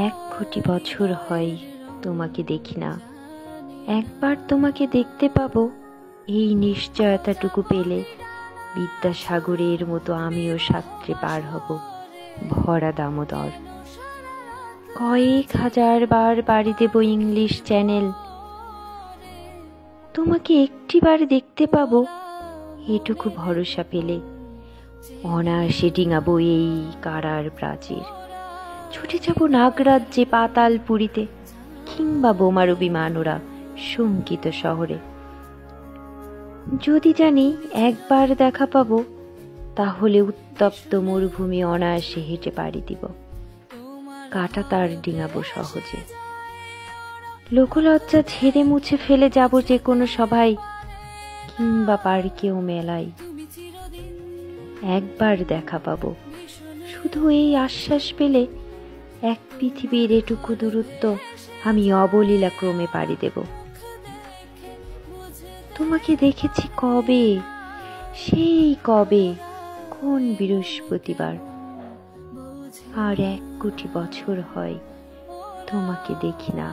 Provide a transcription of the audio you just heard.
এক কোটি বছর হয় তোমাকে দেখি না, একবার তোমাকে দেখতে পাবো এই নিশ্চয়তাটুকু পেলে বিদ্যাসাগরের মতো আমিও সাঁতরে পার হব ভরা দামোদর। কয়েক হাজার বার পাড়ি দেব ইংলিশ চ্যানেল, তোমাকে একটিবার দেখতে পাবো এটুকু ভরসা পেলে অনায়াসে ডিঙাবো এই কারার প্রাচীর। ছুটে যাব নাগরাজ্যে পাতাল পুরীতে, কিংবা বোমারু বিমান ওরা শঙ্কিত শহরে। যদি জানি একবার দেখা পাবো, তাহলে উত্তপ্ত মরুভূমি অনায়াসে হেঁটে পাড়ি দিব, কাটা তার ডিঙাবো সহজে। লোকলজ্জা ঝেড়ে মুছে ফেলে যাব যে কোনো সভায়, কিংবা পার্কেও মেলায়। একবার দেখা পাবো, শুধু এই আশ্বাস পেলে এক পৃথিবীর এটুকু দূরত্ব আমি অবলীলা ক্রমে পাড়ি দেব। তোমাকে দেখেছি কবে, সেই কবে, কোন বৃহস্পতিবার। আর 1 কোটি বছর হয় তোমাকে দেখি না।